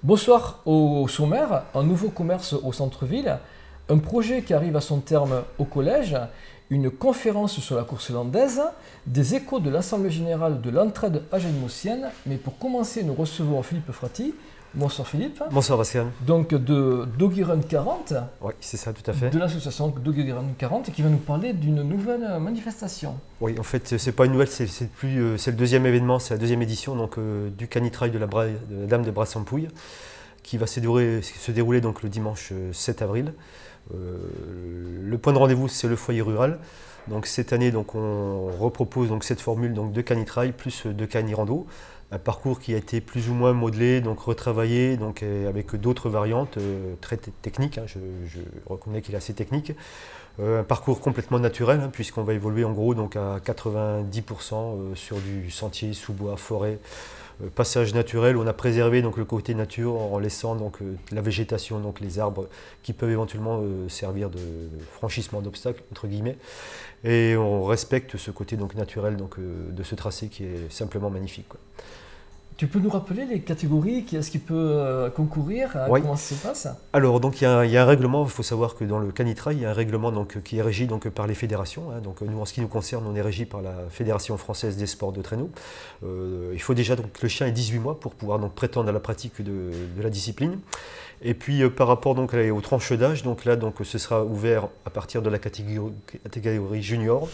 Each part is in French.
Bonsoir au sommaire, un nouveau commerce au centre-ville, un projet qui arrive à son terme au collège, une conférence sur la course landaise, des échos de l'Assemblée générale de l'entraide agenmosienne. Mais pour commencer, nous recevons Philippe Frati. Bonsoir Philippe. Bonsoir Pascal. Donc de Doggy Run 40. Oui, c'est ça, tout à fait. De l'association Doggy Run 40 qui va nous parler d'une nouvelle manifestation. Oui, en fait, c'est pas une nouvelle, c'est le deuxième événement, c'est la deuxième édition donc, du canitrail de la Dame de Brassampouille qui va se dérouler donc, le dimanche 7 avril. Le point de rendez-vous, c'est le foyer rural. Donc, cette année, donc, on repropose donc, cette formule donc, de canitrail plus de canirando. Un parcours qui a été plus ou moins modelé, donc retravaillé, donc avec d'autres variantes très techniques. Hein, je reconnais qu'il est assez technique. Un parcours complètement naturel, hein, puisqu'on va évoluer en gros donc à 90% sur du sentier, sous-bois, forêt. Passage naturel, on a préservé donc, le côté nature en laissant donc, la végétation, donc les arbres qui peuvent éventuellement servir de franchissement d'obstacles, entre guillemets. Et on respecte ce côté donc, naturel donc, de ce tracé qui est simplement magnifique, quoi. Tu peux nous rappeler les catégories, qui est-ce qui peut concourir, Oui. comment ça se passe? Alors, donc, il y a un règlement, il faut savoir que dans le canitrail, il y a un règlement donc, qui est régi donc, par les fédérations. Hein. Donc, nous, en ce qui nous concerne, on est régi par la Fédération française des sports de traîneau. Il faut déjà donc, que le chien ait 18 mois pour pouvoir donc, prétendre à la pratique de la discipline. Et puis, par rapport donc, aux tranches d'âge, donc, là, donc, ce sera ouvert à partir de la catégorie junior,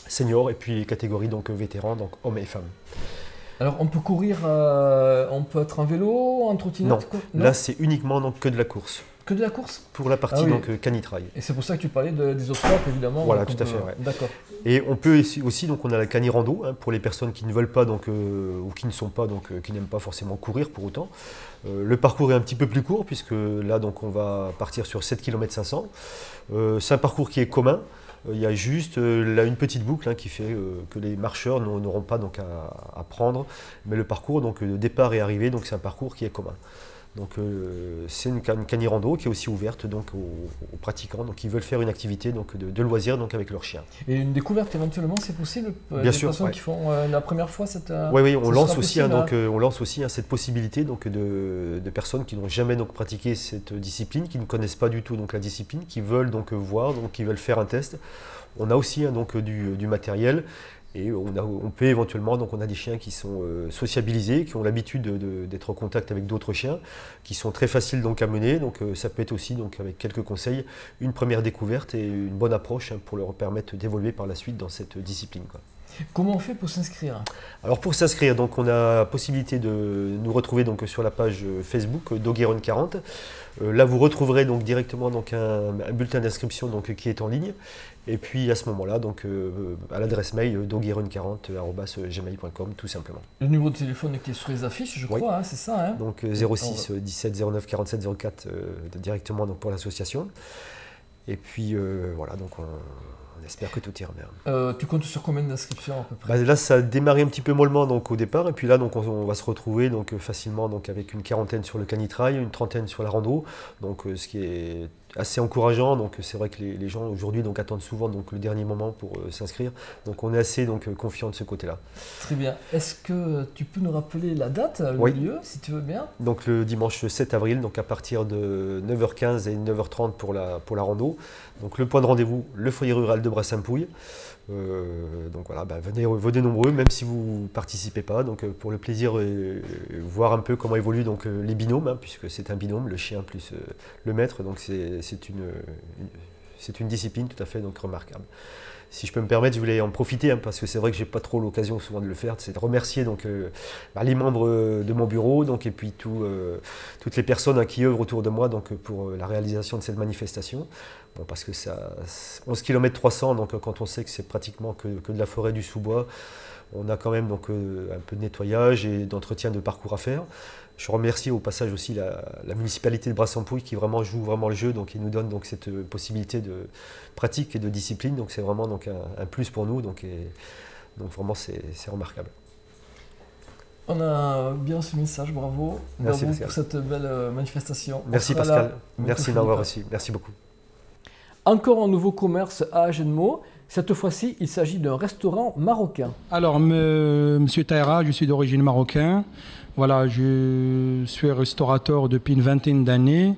senior, et puis les catégories donc, vétérans, donc hommes et femmes. Alors on peut courir, on peut être en vélo, en trottinette? Non, là c'est uniquement donc, que de la course. Que de la course? Pour la partie oui. donc, canitrail. Et c'est pour ça que tu parlais des obstacles évidemment. Voilà, tout à fait. Ouais. D'accord. Et on peut aussi, donc on a la canirando, hein, pour les personnes qui ne veulent pas donc, ou qui ne sont pas, donc, qui n'aiment pas forcément courir pour autant. Le parcours est un petit peu plus court puisque là donc, on va partir sur 7 km 500. C'est un parcours qui est commun. Il y a juste là une petite boucle hein, qui fait que les marcheurs n'auront pas donc, à prendre. Mais le parcours, donc, de départ et arrivée, donc, c'est un parcours qui est commun. Donc, c'est une canirando qui est aussi ouverte donc, aux pratiquants donc, qui veulent faire une activité donc, de loisir donc, avec leur chien. Et une découverte éventuellement, c'est possible? Bien sûr. Personnes qui font la première fois cette. Oui, on lance aussi, hein, donc, on lance aussi hein, cette possibilité donc, de personnes qui n'ont jamais donc, pratiqué cette discipline, qui ne connaissent pas du tout donc, la discipline, qui veulent donc, voir, donc, qui veulent faire un test. On a aussi hein, donc, du matériel. Et on peut éventuellement, donc on a des chiens qui sont sociabilisés, qui ont l'habitude d'être en contact avec d'autres chiens, qui sont très faciles donc à mener. Donc ça peut être aussi, donc, avec quelques conseils, une première découverte et une bonne approche hein, pour leur permettre d'évoluer par la suite dans cette discipline, quoi. Comment on fait pour s'inscrire? Alors pour s'inscrire, donc on a la possibilité de nous retrouver donc sur la page Facebook Doggy Run 40. Là vous retrouverez donc directement donc un bulletin d'inscription donc qui est en ligne. Et puis à ce moment-là, donc à l'adresse mail doggyRun40@gmail.com tout simplement. Le numéro de téléphone qui est sur les affiches, je crois, oui. Hein, c'est ça. Hein, donc 06 17 09 47 04 directement donc pour l'association. Et puis voilà, donc on espère que tout ira bien. Tu comptes sur combien d'inscriptions à peu près? Là, ça a démarré un petit peu mollement donc, au départ, et puis là, donc, on va se retrouver donc, facilement donc, avec une quarantaine sur le canitrail, une trentaine sur la rando, donc, ce qui est assez encourageant. Donc, c'est vrai que les gens aujourd'hui donc, attendent souvent donc, le dernier moment pour s'inscrire, donc on est assez donc, confiant de ce côté-là. Très bien. Est-ce que tu peux nous rappeler la date, le oui. lieu, si tu veux bien? Donc le dimanche 7 avril, donc à partir de 9h15 et 9h30 pour la rando. Donc le point de rendez-vous, le foyer rural de Brassampouille. Donc voilà, venez nombreux, même si vous ne participez pas, donc pour le plaisir voir un peu comment évoluent donc, les binômes, hein, puisque c'est un binôme, le chien plus le maître, donc c'est une discipline tout à fait donc, remarquable. Si je peux me permettre, je voulais en profiter, hein, parce que c'est vrai que je n'ai pas trop l'occasion souvent de le faire, c'est de remercier donc, les membres de mon bureau donc, et puis toutes les personnes hein, qui œuvrent autour de moi donc, pour la réalisation de cette manifestation. Bon, parce que ça 11 km 300, donc quand on sait que c'est pratiquement que de la forêt du sous-bois, on a quand même donc, un peu de nettoyage et d'entretien de parcours à faire. Je remercie au passage aussi la municipalité de Brassampouille qui vraiment joue vraiment le jeu, donc qui nous donne donc cette possibilité de pratique et de discipline. Donc c'est vraiment donc un plus pour nous, donc vraiment c'est remarquable. On a bien ce message, bravo. Merci bravo pour cette belle manifestation. Merci Pascal, merci de m'avoir reçu, merci beaucoup. Encore un nouveau commerce à Agenmo. Cette fois-ci, il s'agit d'un restaurant marocain. Alors, Monsieur Taïra, je suis d'origine marocaine. Voilà, je suis restaurateur depuis une vingtaine d'années.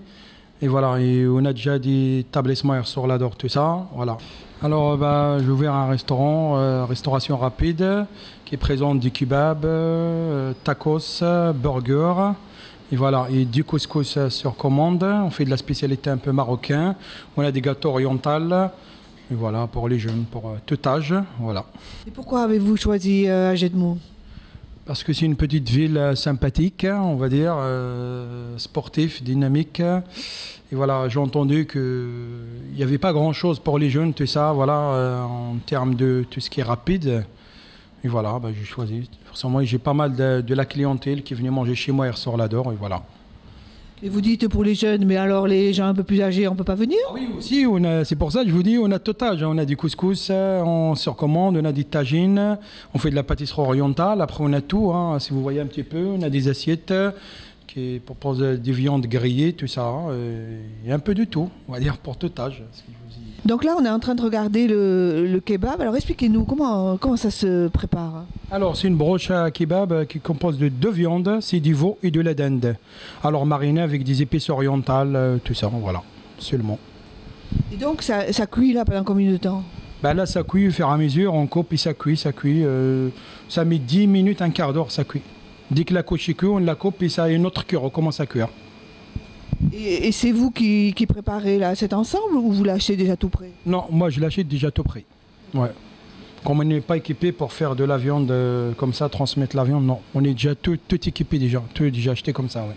Et voilà, et on a déjà des établissements sur l'Ador, tout ça. Voilà. Alors, j'ai ouvert un restaurant, restauration rapide, qui présente du kebab, tacos, burger. Et voilà, et du couscous sur commande. On fait de la spécialité un peu marocaine. On a des gâteaux orientaux. Et voilà, pour les jeunes, pour tout âge. Voilà. Et pourquoi avez-vous choisi Agenmo? Parce que c'est une petite ville sympathique, on va dire, sportive, dynamique. Et voilà, j'ai entendu qu'il n'y avait pas grand-chose pour les jeunes, tout ça, voilà, en termes de tout ce qui est rapide. Et voilà, j'ai choisi. Forcément, j'ai pas mal de la clientèle qui venait manger chez moi hier soir l'Ador, et voilà. Et vous dites pour les jeunes, mais alors les gens un peu plus âgés, on ne peut pas venir? Oui, aussi, c'est pour ça que je vous dis, on a tout âge. On a du couscous, on sur commande, on a des tagines, on fait de la pâtisserie orientale, après on a tout, hein, si vous voyez un petit peu, on a des assiettes qui proposent des viandes grillées, tout ça, et un peu de tout, on va dire pour tout âge. Donc là, on est en train de regarder le kebab. Alors expliquez-nous, comment ça se prépare? Alors, c'est une broche à kebab qui compose de 2 viandes, c'est du veau et de la dinde. Alors, mariné avec des épices orientales, tout ça, voilà, seulement. Et donc, ça cuit là pendant combien de temps? Là, ça cuit au fur et à mesure, on coupe et ça cuit. Ça met 10 minutes, un quart d'heure, ça cuit. Dès que la couche est cuite, on la coupe et ça a une autre cuire, on commence à cuire. Et c'est vous qui préparez là, cet ensemble ou vous l'achetez déjà tout prêt? Non, moi je l'achète déjà tout prêt. Ouais. Comme on n'est pas équipé pour faire de la viande comme ça, transmettre la viande, non. On est déjà tout équipé déjà, tout est déjà acheté comme ça, ouais.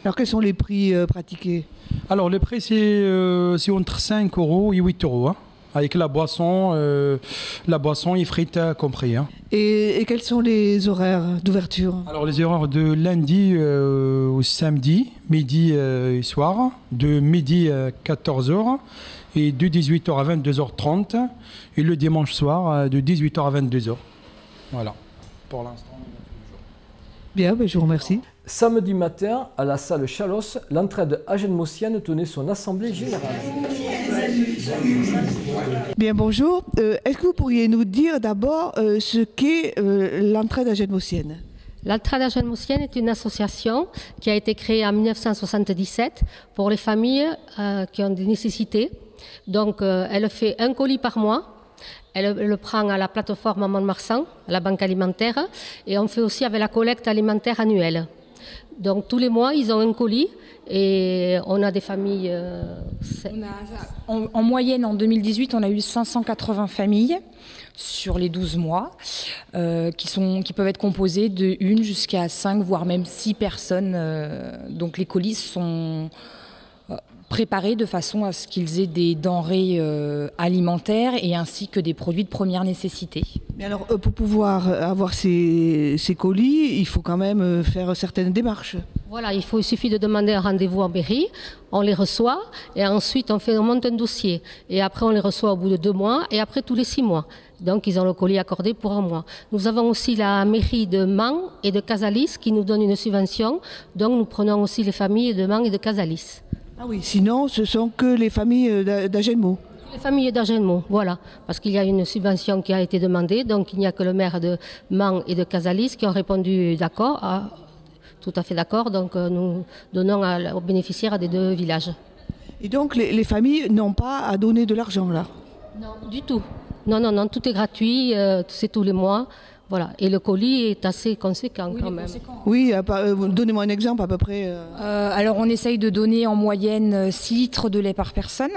Alors quels sont les prix pratiqués? Alors les prix c'est entre 5 € et 8 €, hein, avec la boisson et frites compris. Hein. Et quels sont les horaires d'ouverture? Alors les horaires de lundi au samedi, midi et soir, de midi à 14 h et de 18 h à 22 h 30 et le dimanche soir de 18 h à 22 h. Voilà, pour l'instant. Bien, je vous remercie. Samedi matin, à la salle Chalos, l'entraide agenmosienne tenait son assemblée générale. Bien, bonjour. Est-ce que vous pourriez nous dire d'abord ce qu'est l'entraide agenmosienne? L'entraide agenmosienne est une association qui a été créée en 1977 pour les familles qui ont des nécessités. Donc, elle fait un colis par mois. Elle le prend à la plateforme à Mont-de-Marsan, à la banque alimentaire, et on fait aussi avec la collecte alimentaire annuelle. Donc tous les mois, ils ont un colis et on a des familles... En moyenne, en 2018, on a eu 580 familles sur les 12 mois qui peuvent être composées de 1 jusqu'à 5, voire même 6 personnes. Donc les colis sont préparés de façon à ce qu'ils aient des denrées alimentaires et ainsi que des produits de première nécessité. Mais alors, pour pouvoir avoir ces colis, il faut quand même faire certaines démarches. Voilà, il suffit de demander un rendez-vous en mairie, on les reçoit et ensuite on monte un dossier. Et après on les reçoit au bout de 2 mois et après tous les 6 mois. Donc ils ont le colis accordé pour 1 mois. Nous avons aussi la mairie de Mans et de Casalis qui nous donne une subvention. Donc nous prenons aussi les familles de Mans et de Casalis. Ah oui, sinon ce sont que les familles d'Agenmo. Les familles d'Agenmo, voilà, parce qu'il y a une subvention qui a été demandée, donc il n'y a que le maire de Mans et de Casalis qui ont répondu d'accord, tout à fait d'accord, donc nous donnons aux bénéficiaires des 2 villages. Et donc les familles n'ont pas à donner de l'argent là? Non, du tout. Non, tout est gratuit, c'est tous les mois. Voilà. Et le colis est assez conséquent quand même. Oui, donnez-moi un exemple à peu près. Alors on essaye de donner en moyenne 6 litres de lait par personne.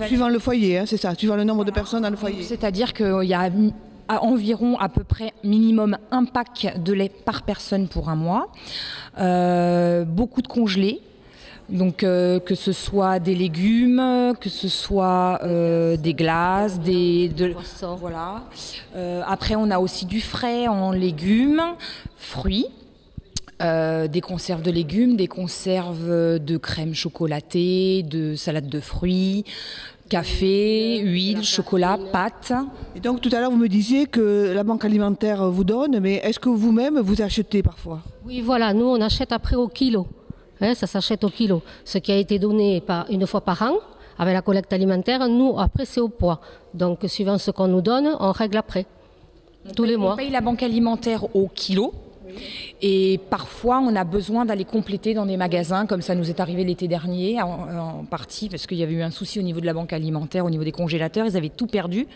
Suivant le foyer, hein, c'est ça, suivant le nombre de personnes dans le foyer. C'est-à-dire qu'il y a environ à peu près minimum 1 pack de lait par personne pour 1 mois. Beaucoup de congelés. Donc que ce soit des légumes, que ce soit des glaces, voilà. Après on a aussi du frais en légumes, fruits, des conserves de légumes, des conserves de crème chocolatée, de salade de fruits, café, huile, chocolat, pâtes. Et donc tout à l'heure vous me disiez que la banque alimentaire vous donne, mais est-ce que vous-même vous achetez parfois? Oui, voilà, nous on achète après au kilo. Ça s'achète au kilo. Ce qui a été donné 1 fois par an, avec la collecte alimentaire, nous, après, c'est au poids. Donc, suivant ce qu'on nous donne, on règle après, tous les mois. On paye la banque alimentaire au kilo. Et parfois, on a besoin d'aller compléter dans des magasins, comme ça nous est arrivé l'été dernier, en partie, parce qu'il y avait eu un souci au niveau de la banque alimentaire, au niveau des congélateurs, ils avaient tout perdu.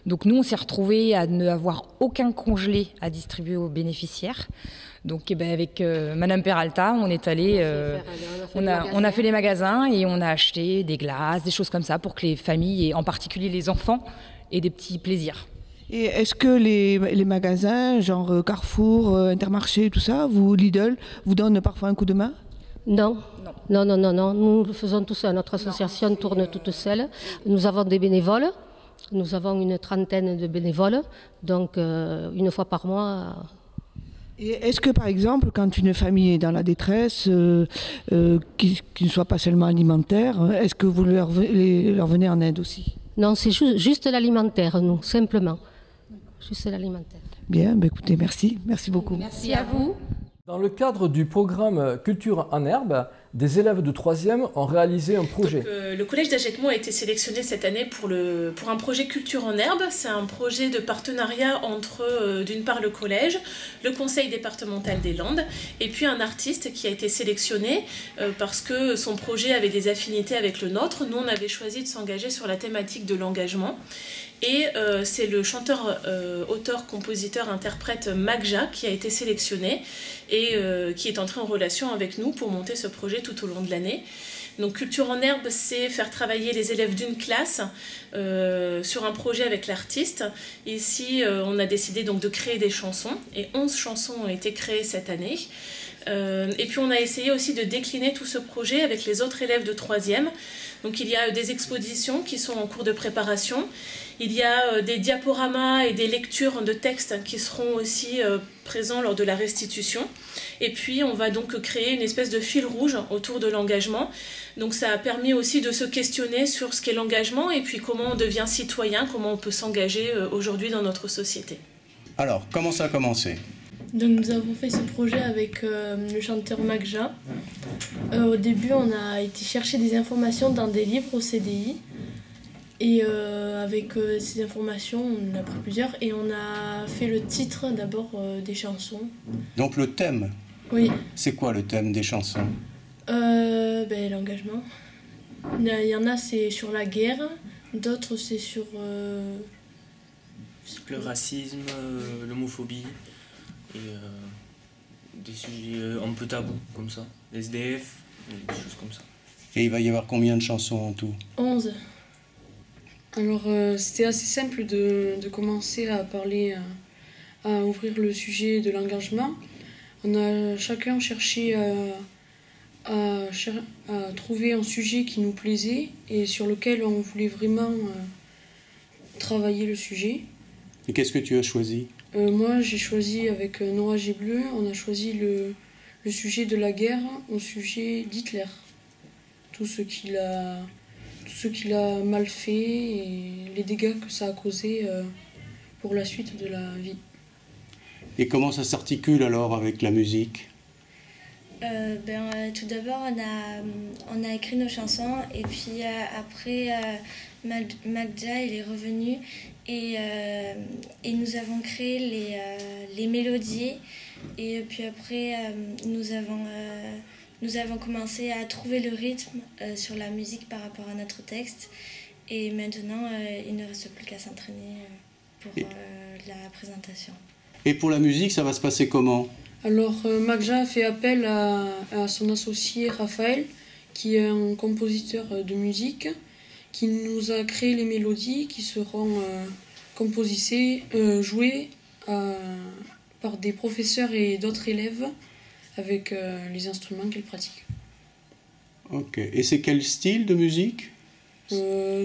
Donc nous, on s'est retrouvés à ne avoir aucun congelé à distribuer aux bénéficiaires. Donc avec Madame Peralta, on est allé, on a fait les magasins et on a acheté des glaces, des choses comme ça, pour que les familles, et en particulier les enfants, aient des petits plaisirs. Et est-ce que les magasins, genre Carrefour, Intermarché, tout ça, Lidl, vous donnent parfois un coup de main? Non. Non, non, non, non. Nous le faisons tout seul. Notre association tourne toute seule. Nous avons des bénévoles. Nous avons une trentaine de bénévoles. Donc, une fois par mois. Et est-ce que, par exemple, quand une famille est dans la détresse, qui ne soit pas seulement alimentaire, est-ce que vous leur venez en aide aussi? Non, c'est juste l'alimentaire, nous, simplement. Juste l'alimentaire. Bien, écoutez, merci. Merci beaucoup. Merci à vous. Dans le cadre du programme Culture en herbe, des élèves de 3e ont réalisé un projet. Donc, le collège d'Agetmont a été sélectionné cette année pour un projet Culture en herbe. C'est un projet de partenariat entre, d'une part, le collège, le conseil départemental des Landes, et puis un artiste qui a été sélectionné parce que son projet avait des affinités avec le nôtre. Nous, on avait choisi de s'engager sur la thématique de l'engagement. Et c'est le chanteur, auteur, compositeur, interprète Magja qui a été sélectionné et qui est entré en relation avec nous pour monter ce projet tout au long de l'année. Donc Culture en herbe, c'est faire travailler les élèves d'une classe sur un projet avec l'artiste. Ici, on a décidé donc de créer des chansons et 11 chansons ont été créées cette année. Et puis on a essayé aussi de décliner tout ce projet avec les autres élèves de 3e. Donc il y a des expositions qui sont en cours de préparation. Il y a des diaporamas et des lectures de textes qui seront aussi présents lors de la restitution. Et puis on va donc créer une espèce de fil rouge autour de l'engagement. Donc ça a permis aussi de se questionner sur ce qu'est l'engagement et puis comment on devient citoyen, comment on peut s'engager aujourd'hui dans notre société. Alors, comment ça a commencé ? Donc nous avons fait ce projet avec le chanteur Magja. Au début, on a été chercher des informations dans des livres au CDI. Et avec ces informations, on en a pris plusieurs. Et on a fait le titre d'abord des chansons. Donc le thème ? Oui. C'est quoi le thème des chansons ? L'engagement. Il y en a, c'est sur la guerre. D'autres, c'est sur... le racisme, l'homophobie. Et des sujets un peu tabous comme ça, les SDF, des choses comme ça. Et il va y avoir combien de chansons en tout ? 11. Alors c'était assez simple de commencer à parler, à ouvrir le sujet de l'engagement. On a chacun cherché à trouver un sujet qui nous plaisait et sur lequel on voulait vraiment travailler le sujet. Et qu'est-ce que tu as choisi ? Moi, j'ai choisi avec Noir et Bleu, on a choisi le sujet de la guerre au sujet d'Hitler. Tout ce qu'il a mal fait et les dégâts que ça a causé pour la suite de la vie. Et comment ça s'articule alors avec la musique ? Tout d'abord, on a écrit nos chansons et puis après, Magja il est revenu et nous avons créé les mélodies et puis après, nous avons commencé à trouver le rythme sur la musique par rapport à notre texte et maintenant, il ne reste plus qu'à s'entraîner pour la présentation. Et pour la musique, ça va se passer comment ? Alors, Magja a fait appel à son associé Raphaël, qui est un compositeur de musique, qui nous a créé les mélodies qui seront jouées par des professeurs et d'autres élèves avec les instruments qu'ils pratiquent. Ok. Et c'est quel style de musique ?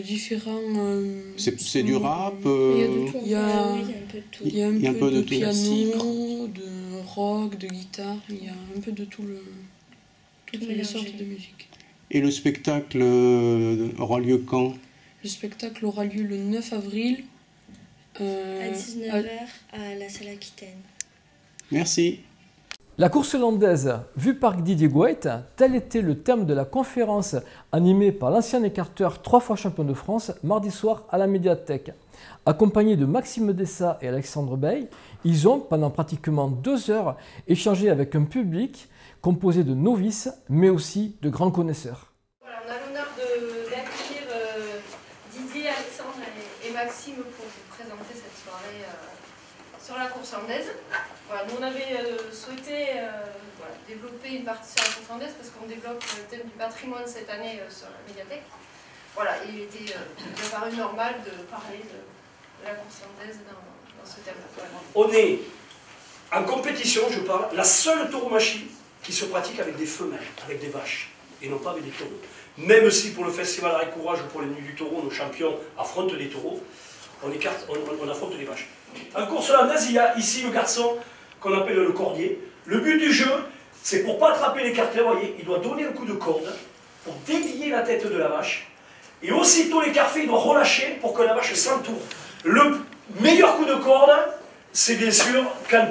Différents... c'est du rap Il y a un peu de piano, de rock, de guitare, il y a un peu de toutes les sortes de musique. Et le spectacle aura lieu quand ? Le spectacle aura lieu le 9 avril. À 19h à la salle Aquitaine. Merci. La course landaise vue par Didier Gouet, tel était le thème de la conférence animée par l'ancien écarteur 3 fois champion de France mardi soir à la médiathèque. Accompagnés de Maxime Dessat et Alexandre Bey, ils ont pendant pratiquement 2 heures échangé avec un public composé de novices mais aussi de grands connaisseurs. Voilà, on a l'honneur d'accueillir Didier, Alexandre et Maxime pour vous présenter cette soirée sur la course landaise. Voilà, nous on avait souhaité développer une partie sur la course landaise parce qu'on développe le thème du patrimoine cette année sur la médiathèque. Voilà, il était paru normal de parler de la course landaise dans ce thème-là. On est en compétition, je parle, la seule tauromachie qui se pratique avec des femelles, avec des vaches, et non pas avec des taureaux. Même si pour le festival Arrêt Courage ou pour les Nuits du Taureau, nos champions affrontent des taureaux, on affronte des vaches. En course landaise, il y a ici le garçon qu'on appelle le cordier. Le but du jeu, c'est pour ne pas attraper l'écarteur, vous voyez, il doit donner un coup de corde pour dévier la tête de la vache. Et aussitôt l'écart fait, il doit relâcher pour que la vache s'entoure. Le meilleur coup de corde, c'est bien sûr quand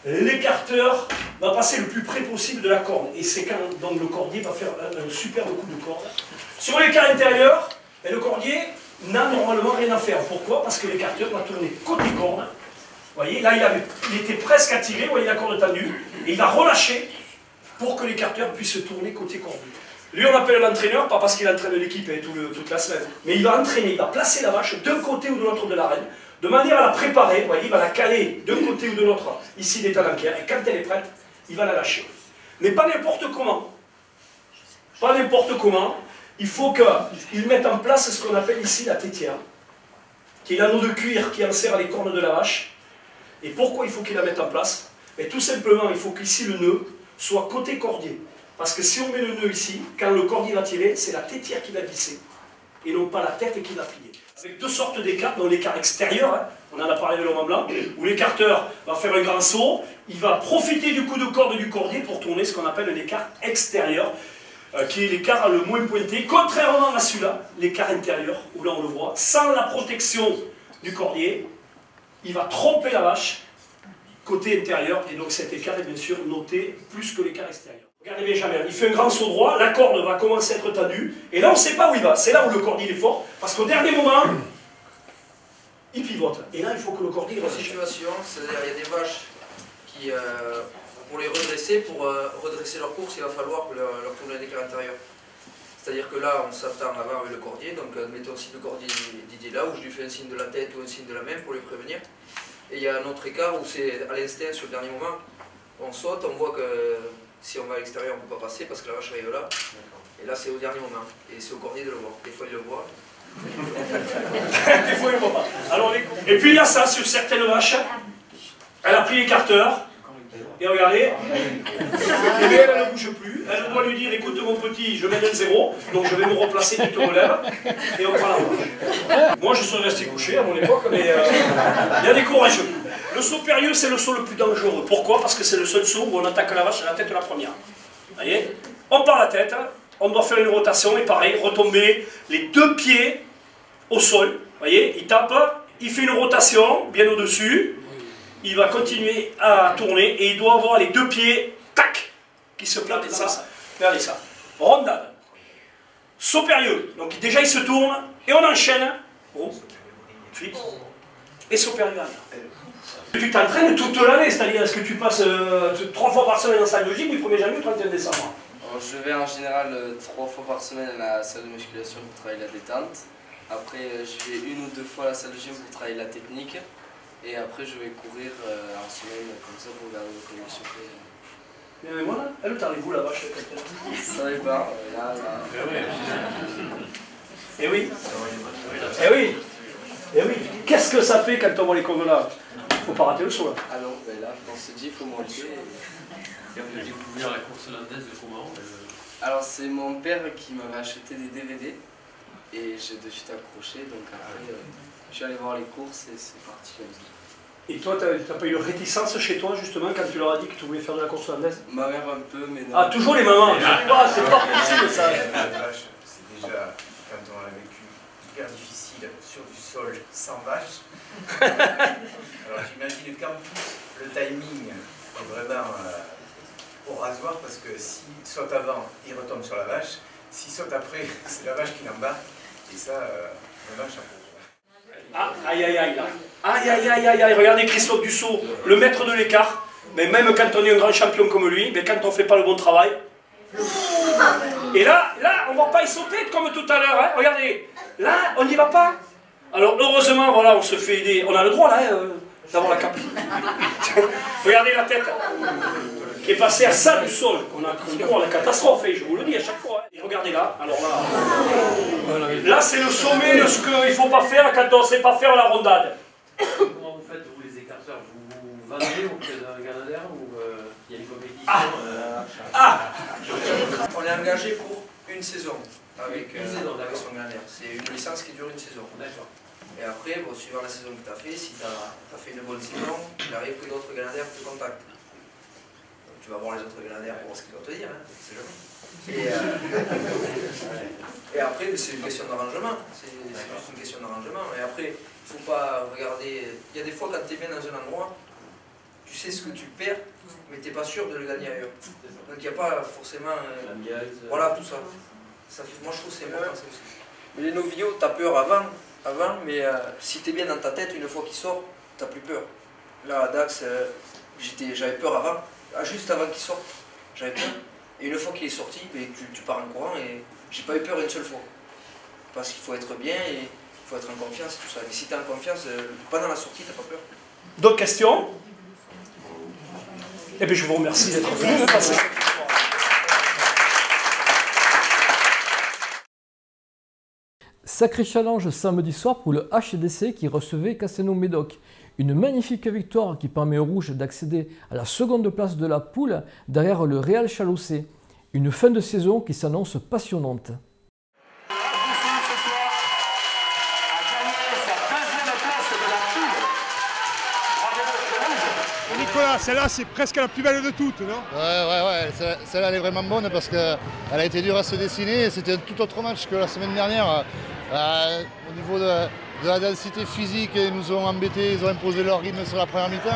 l'écarteur va passer le plus près possible de la corde. Et c'est quand donc, le cordier va faire un superbe coup de corde. Sur l'écart intérieur, le cordier n'a normalement rien à faire. Pourquoi? Parce que l'écarteur va tourner côté corde. Vous voyez, là il était presque attiré, vous voyez la corde tendue, et il va relâcher pour que l'écarteur puisse tourner côté corde. Lui on appelle l'entraîneur, pas parce qu'il entraîne l'équipe toute la semaine, mais il va entraîner, il va placer la vache d'un côté ou de l'autre de l'arène, de manière à la préparer, vous voyez, il va la caler d'un côté ou de l'autre, ici des talanquères, et quand elle est prête, il va la lâcher. Mais pas n'importe comment. Pas n'importe comment. Il faut qu'il mette en place ce qu'on appelle ici la tétière, qui est l'anneau de cuir qui enserre les cornes de la vache. Et pourquoi il faut qu'il la mette en place? Et tout simplement, il faut qu'ici le nœud soit côté cordier. Parce que si on met le nœud ici, quand le cordier va tirer, c'est la tétière qui va glisser, et non pas la tête qui va plier. Avec 2 sortes d'écarts, dont l'écart extérieur, hein, on en a parlé de l'homme blanc, où l'écarteur va faire un grand saut, il va profiter du coup de corde du cordier pour tourner ce qu'on appelle l'écart extérieur, qui est l'écart le moins pointé, contrairement à celui-là, l'écart intérieur, où là on le voit, sans la protection du cordier, il va tromper la vache côté intérieur, et donc cet écart est bien sûr noté plus que l'écart extérieur. Regardez bien jamais, il fait un grand saut droit, la corde va commencer à être tendue, et là on ne sait pas où il va, c'est là où le cordier est fort, parce qu'au dernier moment, il pivote, et là il faut que le cordier La situation, c'est-à-dire il y a des vaches qui, pour les redresser, pour redresser leur course, il va falloir leur tourner l'écart intérieur. C'est-à-dire que là, on s'attend à avoir avec le cordier, donc admettons si le cordier Didier là, où je lui fais un signe de la tête ou un signe de la main pour les prévenir. Et il y a un autre écart où c'est à l'instinct, sur le dernier moment, on saute, on voit que si on va à l'extérieur, on ne peut pas passer parce que la vache arrive là. Et là, c'est au dernier moment. Et c'est au cordier de le voir. Des fois, il le voit. Des fois, il ne voit pas. Alors, et puis, il y a ça sur certaines vaches. Elle a pris l'écarteur. Et regardez, et bien elle ne bouge plus, elle doit lui dire écoute mon petit, je mets un 0, donc je vais me replacer, tu te relèves, et on prend la vache. Moi je serais resté couché à mon époque, mais il y a des courageux. Le saut périlleux c'est le saut le plus dangereux. Pourquoi? Parce que c'est le seul saut où on attaque la vache à la tête la première. Vous voyez? On part la tête, on doit faire une rotation, et pareil, retomber les 2 pieds au sol. Vous voyez? Il tape, il fait une rotation bien au-dessus. Il va continuer à tourner et il doit avoir les 2 pieds, tac, qui se plantent dans ça. Regardez ça. Rondade. Saut périlleux. Donc déjà il se tourne et on enchaîne. Oh, flip. Et saut périlleux. Tu t'entraînes toute l'année, c'est-à-dire est-ce que tu passes 3 fois par semaine en salle de gym du 1er janvier au 31 décembre? Alors, je vais en général 3 fois par semaine à la salle de musculation pour travailler la détente. Après je vais 1 ou 2 fois à la salle de gym pour travailler la technique. Et après, je vais courir en semaine comme ça pour garder le condition. Mais voilà, elle t'arrive où la vache? Ça dépend. Eh oui. Eh oui. Eh oui. Qu'est-ce que ça fait quand on voit les convenants là? Faut pas rater le saut là. Ah non, mais là, on se dit, il faut monter. Et vous avez découvert la course landaise comment? Alors, c'est mon père qui m'avait acheté des DVD et j'ai de suite accroché. Donc après, je suis allé voir les courses et c'est parti comme ça. Et toi, tu n'as pas eu de réticence chez toi, justement, quand tu leur as dit que tu voulais faire de la course landaise? Ma mère un peu, mais non. Ah, toujours les mamans. C'est pas possible, ça. La vache, c'est déjà, quand on l'a vécu, hyper difficile sur du sol, sans vache. Alors j'imagine qu'en plus, le timing est vraiment au rasoir parce que s'il saute avant, il retombe sur la vache. S'il saute après, c'est la vache qui l'embarque. Et ça, la vache, Ah, aïe aïe aïe là. Aïe aïe aïe aïe aïe, regardez Christophe Dussault, le maître de l'écart. Mais même quand on est un grand champion comme lui, mais quand on ne fait pas le bon travail. Et là, on ne va pas y sauter comme tout à l'heure. Hein. Regardez, là, on n'y va pas. Alors heureusement, voilà, on se fait aider. On a le droit là d'avoir la cape. Regardez la tête qui est passée à ça du sol. On a cru la catastrophe, et je vous le dis à chaque fois. Hein. Et regardez là, alors là c'est le sommet de ce qu'il ne faut pas faire quand on ne sait pas faire la rondade. Comment vous faites, vous les écarteurs? Vous vendez auprès d'un Canadair ou il y a une compétition On est engagé pour une saison avec son Canadair. C'est une licence qui dure une saison. Et après, bon, suivant la saison que tu as fait, si tu as fait une bonne saison, il arrive que d'autres Canadaires te contactent. Donc, tu vas voir les autres Canadaires pour voir ce qu'ils vont te dire, hein, c'est jamais. Et après, c'est une question d'arrangement. C'est juste une question d'arrangement. Et après, il ne faut pas regarder. Il y a des fois, quand tu es bien dans un endroit, tu sais ce que tu perds, mais tu n'es pas sûr de le gagner ailleurs. Donc il n'y a pas forcément. Voilà, tout ça. Moi, je trouve que c'est important, ça aussi. Mais les novios, tu as peur avant, mais si tu es bien dans ta tête, une fois qu'il sort, tu n'as plus peur. Là, à Dax, j'avais peur avant, juste avant qu'il sorte, j'avais peur. Et une fois qu'il est sorti, tu pars en courant et j'ai pas eu peur une seule fois. Parce qu'il faut être bien et il faut être en confiance, tout ça. Mais si tu es en confiance, pendant la sortie, tu n'as pas peur. D'autres questions? Eh bien, je vous remercie d'être venu. Sacré challenge samedi soir pour le HDC qui recevait Castelnau-Médoc. Une magnifique victoire qui permet aux Rouges d'accéder à la seconde place de la poule derrière le Real Chalossé. Une fin de saison qui s'annonce passionnante. Nicolas, celle-là c'est presque la plus belle de toutes, non? Ouais, celle-là elle est vraiment bonne parce qu'elle a été dure à se dessiner. C'était un tout autre match que la semaine dernière. Au niveau de la densité physique, ils nous ont embêtés, ils ont imposé leur rythme sur la première mi-temps.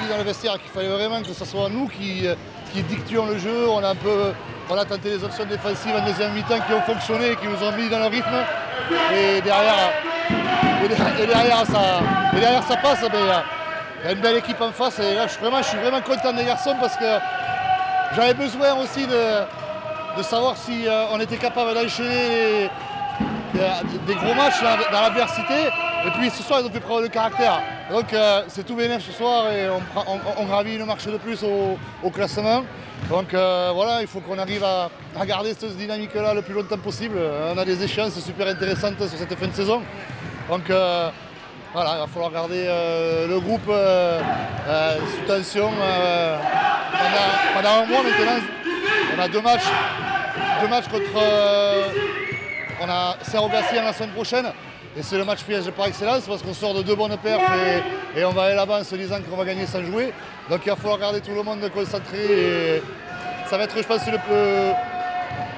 Dans le vestiaire qu'il fallait vraiment que ce soit nous qui dictions le jeu. On a tenté les options défensives en deuxième mi-temps qui ont fonctionné, qui nous ont mis dans le rythme. Et derrière ça passe. Il y a une belle équipe en face. Et là, je suis vraiment content des garçons parce que j'avais besoin aussi de savoir si on était capable d'enchaîner des gros matchs dans l'adversité. Et puis ce soir, ils ont fait preuve de caractère. Donc c'est tout bénef ce soir et on gravit une marche de plus au classement. Donc voilà, il faut qu'on arrive à garder cette dynamique-là le plus longtemps possible. On a des échéances super intéressantes sur cette fin de saison. Donc voilà, il va falloir garder le groupe sous tension pendant un mois maintenant. On a deux matchs contre... on a Cerro-Gatien la semaine prochaine. Et c'est le match piège par excellence parce qu'on sort de deux bonnes perfs et on va aller là-bas en se disant qu'on va gagner sans jouer. Donc il va falloir garder tout le monde concentré et ça va être, je pense,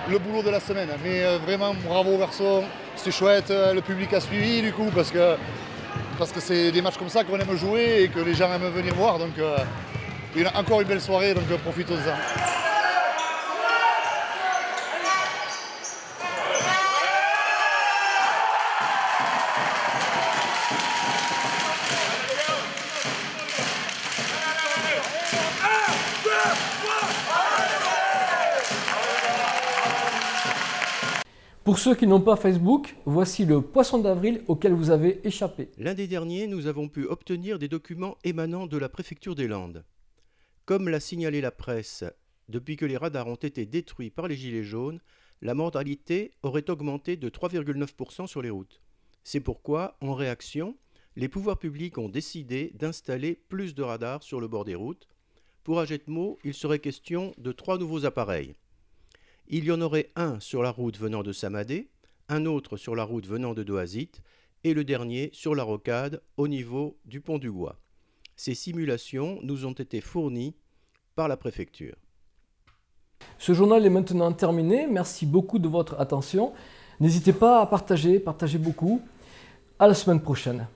le boulot de la semaine. Mais vraiment, bravo garçon, c'était chouette, le public a suivi du coup parce que c'est des matchs comme ça qu'on aime jouer et que les gens aiment venir voir. Donc il y a encore une belle soirée, donc profitons-en. Pour ceux qui n'ont pas Facebook, voici le poisson d'avril auquel vous avez échappé. Lundi dernier, nous avons pu obtenir des documents émanant de la préfecture des Landes. Comme l'a signalé la presse, depuis que les radars ont été détruits par les Gilets jaunes, la mortalité aurait augmenté de 3,9% sur les routes. C'est pourquoi, en réaction, les pouvoirs publics ont décidé d'installer plus de radars sur le bord des routes. Pour Agetmo, il serait question de 3 nouveaux appareils. Il y en aurait un sur la route venant de Samadé, un autre sur la route venant de Doazit et le dernier sur la rocade au niveau du pont du Gois. Ces simulations nous ont été fournies par la préfecture. Ce journal est maintenant terminé. Merci beaucoup de votre attention. N'hésitez pas à partager beaucoup. À la semaine prochaine.